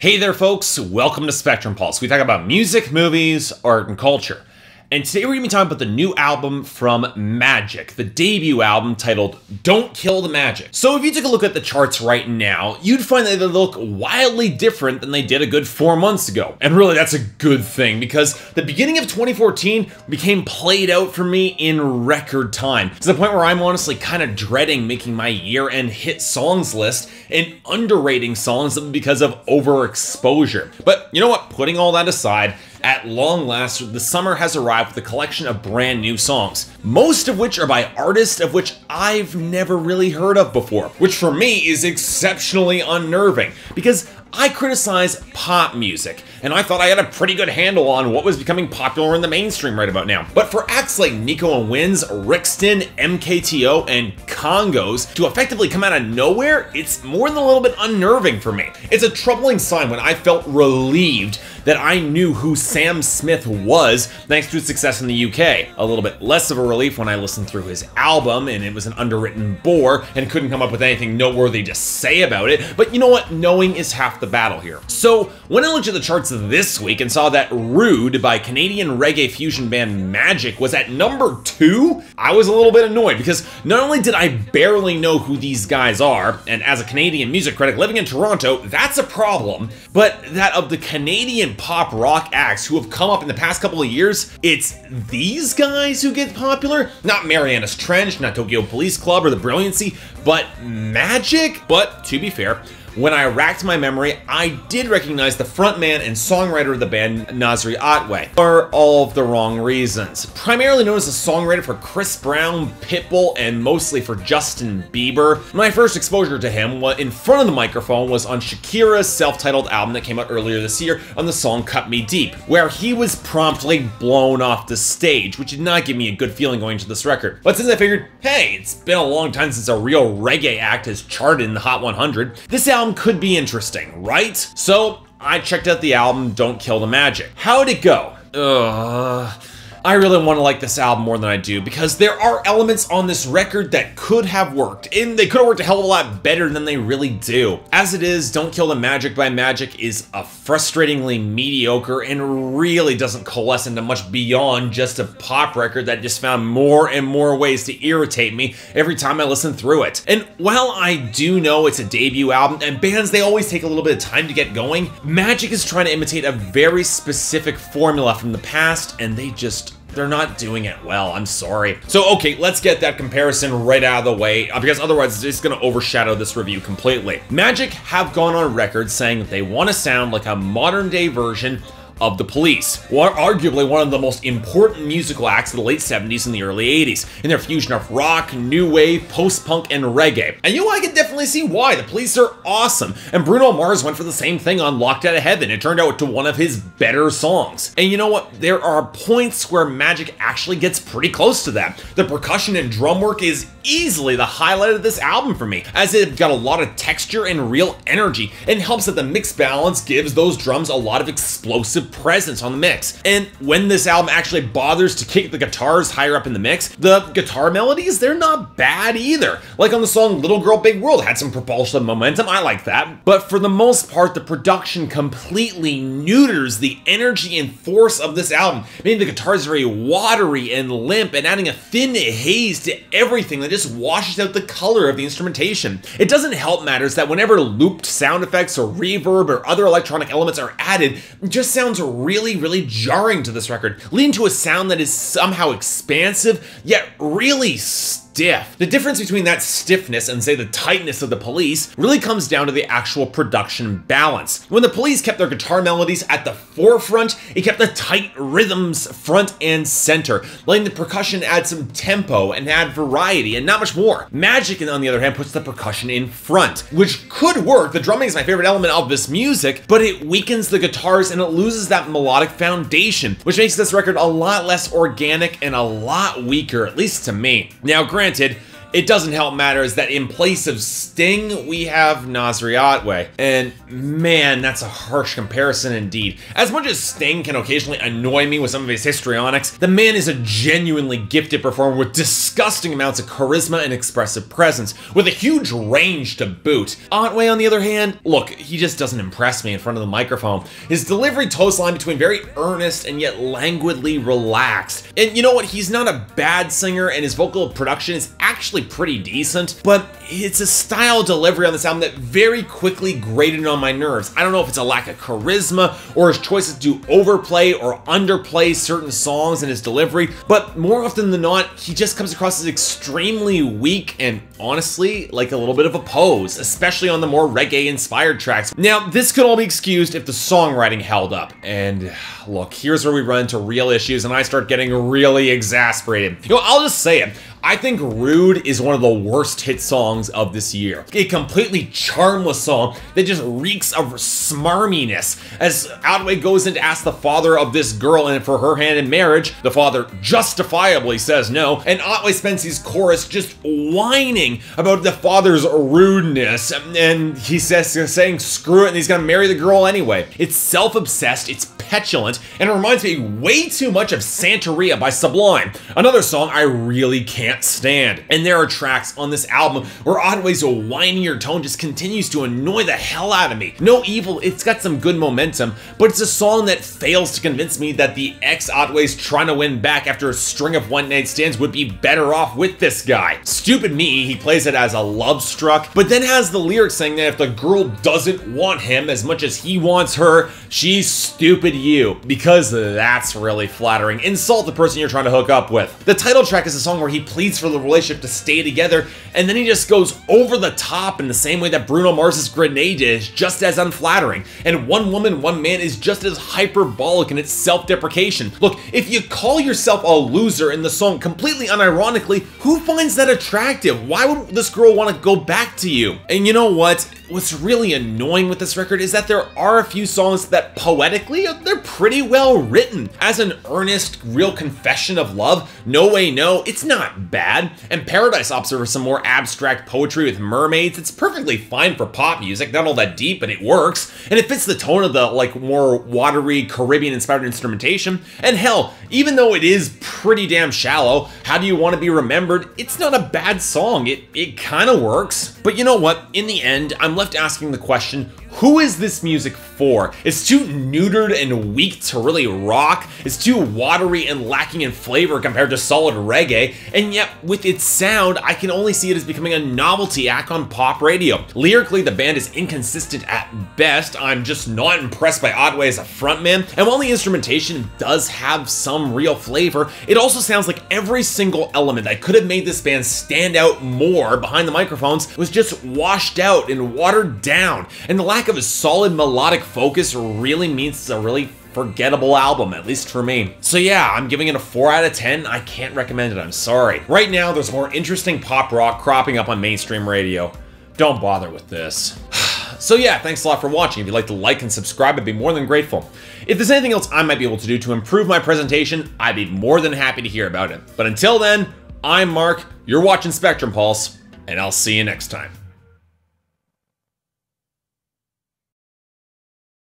Hey there folks, welcome to Spectrum Pulse. We talk about music, movies, art, and culture. And today we're going to be talking about the new album from Magic, the debut album titled Don't Kill the Magic. So if you took a look at the charts right now, you'd find that they look wildly different than they did a good 4 months ago. And really that's a good thing because the beginning of 2014 became played out for me in record time, to the point where I'm honestly kind of dreading making my year-end hit songs list and underrating songs because of overexposure. But you know what, putting all that aside, at long last, the summer has arrived with a collection of brand new songs, most of which are by artists of which I've never really heard of before, which for me is exceptionally unnerving because I criticize pop music, and I thought I had a pretty good handle on what was becoming popular in the mainstream right about now. But for acts like Nico and Winz, Rixton, MKTO, and Congos to effectively come out of nowhere, it's more than a little bit unnerving for me. It's a troubling sign when I felt relieved that I knew who Sam Smith was thanks to his success in the UK. A little bit less of a relief when I listened through his album and it was an underwritten bore and couldn't come up with anything noteworthy to say about it. But you know what? Knowing is half the battle here. So when I looked at the charts this week and saw that Rude by Canadian reggae fusion band Magic was at number 2, I was a little bit annoyed because not only did I barely know who these guys are, and as a Canadian music critic living in Toronto, that's a problem, but that of the Canadian pop rock acts who have come up in the past couple of years, it's these guys who get popular? Not Mariana's Trench, not Tokyo Police Club or The Brilliancy, but Magic? But to be fair, when I racked my memory, I did recognize the frontman and songwriter of the band, Nasri Otway, for all of the wrong reasons. Primarily known as a songwriter for Chris Brown, Pitbull, and mostly for Justin Bieber, my first exposure to him in front of the microphone was on Shakira's self-titled album that came out earlier this year on the song Cut Me Deep, where he was promptly blown off the stage, which did not give me a good feeling going into this record. But since I figured, hey, it's been a long time since a real reggae act has charted in the Hot 100, this album could be interesting, right? So I checked out the album Don't Kill the Magic. How'd it go? I really want to like this album more than I do because there are elements on this record that could have worked, and they could have worked a hell of a lot better than they really do. As it is, Don't Kill the Magic by Magic is a frustratingly mediocre and really doesn't coalesce into much beyond just a pop record that just found more and more ways to irritate me every time I listen through it. And while I do know it's a debut album, and bands, they always take a little bit of time to get going, Magic is trying to imitate a very specific formula from the past, and they're not doing it well, I'm sorry. So okay, let's get that comparison right out of the way, because otherwise it's just gonna overshadow this review completely. Magic have gone on record saying that they want to sound like a modern day version of The Police, arguably one of the most important musical acts of the late 70s and the early 80s, in their fusion of rock, new wave, post-punk, and reggae. And I can definitely see why. The Police are awesome, and Bruno Mars went for the same thing on Locked Out of Heaven. It turned out to one of his better songs. And you know what? There are points where Magic actually gets pretty close to that. The percussion and drum work is easily the highlight of this album for me, as it's got a lot of texture and real energy, and helps that the mix balance gives those drums a lot of explosive presence on the mix. And when this album actually bothers to kick the guitars higher up in the mix, the guitar melodies, they're not bad either. Like on the song Little Girl Big World, had some propulsive momentum, I like that. But for the most part, the production completely neuters the energy and force of this album, making the guitars very watery and limp and adding a thin haze to everything that just washes out the color of the instrumentation. It doesn't help matters that whenever looped sound effects or reverb or other electronic elements are added, it just sounds really jarring to this record, leading to a sound that is somehow expansive, yet really stiff. The difference between that stiffness and, say, the tightness of The Police really comes down to the actual production balance. When The Police kept their guitar melodies at the forefront, it kept the tight rhythms front and center, letting the percussion add some tempo and add variety and not much more. Magic, on the other hand, puts the percussion in front, which could work. The drumming is my favorite element of this music, but it weakens the guitars and it loses that melodic foundation, which makes this record a lot less organic and a lot weaker, at least to me. Now, granted, it doesn't help matters that in place of Sting, we have Nasri Otway. And man, that's a harsh comparison indeed. As much as Sting can occasionally annoy me with some of his histrionics, the man is a genuinely gifted performer with disgusting amounts of charisma and expressive presence, with a huge range to boot. Otway, on the other hand, look, he just doesn't impress me in front of the microphone. His delivery toes the line between very earnest and yet languidly relaxed. And you know what? He's not a bad singer, and his vocal production is actually pretty decent, but it's a style delivery on this album that very quickly grated on my nerves. I don't know if it's a lack of charisma or his choices to overplay or underplay certain songs in his delivery, but more often than not, he just comes across as extremely weak and honestly like a little bit of a pose, especially on the more reggae-inspired tracks. Now, this could all be excused if the songwriting held up, and look, here's where we run into real issues and I start getting really exasperated. You know, I'll just say it. I think Rude is one of the worst hit songs of this year. A completely charmless song that just reeks of smarminess. As Otway goes in to ask the father of this girl and for her hand in marriage, the father justifiably says no, and Otway spends his chorus just whining about the father's rudeness, and he says, saying screw it, and he's gonna marry the girl anyway. It's self-obsessed, it's petulant, and it reminds me way too much of Santeria by Sublime, another song I really can't stand. And there are tracks on this album where Otway's whinier tone just continues to annoy the hell out of me. No Evil, it's got some good momentum, but it's a song that fails to convince me that the ex-Otways trying to win back after a string of one-night stands would be better off with this guy. Stupid Me, he plays it as a love struck, but then has the lyrics saying that if the girl doesn't want him as much as he wants her, she's stupid you, because that's really flattering. Insult the person you're trying to hook up with. The title track is a song where he pleads for the relationship to stay together, and then he just goes over the top in the same way that Bruno Mars's Grenade is, just as unflattering. And One Woman, One Man is just as hyperbolic in its self-deprecation. Look, if you call yourself a loser in the song completely unironically, who finds that attractive? Why would this girl want to go back to you? And you know what? What's really annoying with this record is that there are a few songs that poetically, they're pretty well written. As an earnest, real confession of love, No Way No, it's not bad. And Paradise offers some more abstract poetry with mermaids. It's perfectly fine for pop music, not all that deep, but it works. And it fits the tone of the like more watery, Caribbean-inspired instrumentation. And hell, even though it is pretty damn shallow, How Do You Want to Be Remembered, it's not a bad song. It kind of works. But you know what? In the end, I'm left asking the question, who is this music for? It's too neutered and weak to really rock. It's too watery and lacking in flavor compared to solid reggae. And yet, with its sound, I can only see it as becoming a novelty act on pop radio. Lyrically, the band is inconsistent at best. I'm just not impressed by Otway as a frontman. And while the instrumentation does have some real flavor, it also sounds like every single element that could have made this band stand out more behind the microphones was just washed out and watered down. And the lack of a solid melodic focus really means it's a really forgettable album, at least for me. So yeah, I'm giving it a 4 out of 10. I can't recommend it, I'm sorry. Right now, there's more interesting pop rock cropping up on mainstream radio. Don't bother with this. So yeah, thanks a lot for watching. If you'd like to like and subscribe, I'd be more than grateful. If there's anything else I might be able to do to improve my presentation, I'd be more than happy to hear about it. But until then, I'm Mark, you're watching Spectrum Pulse, and I'll see you next time.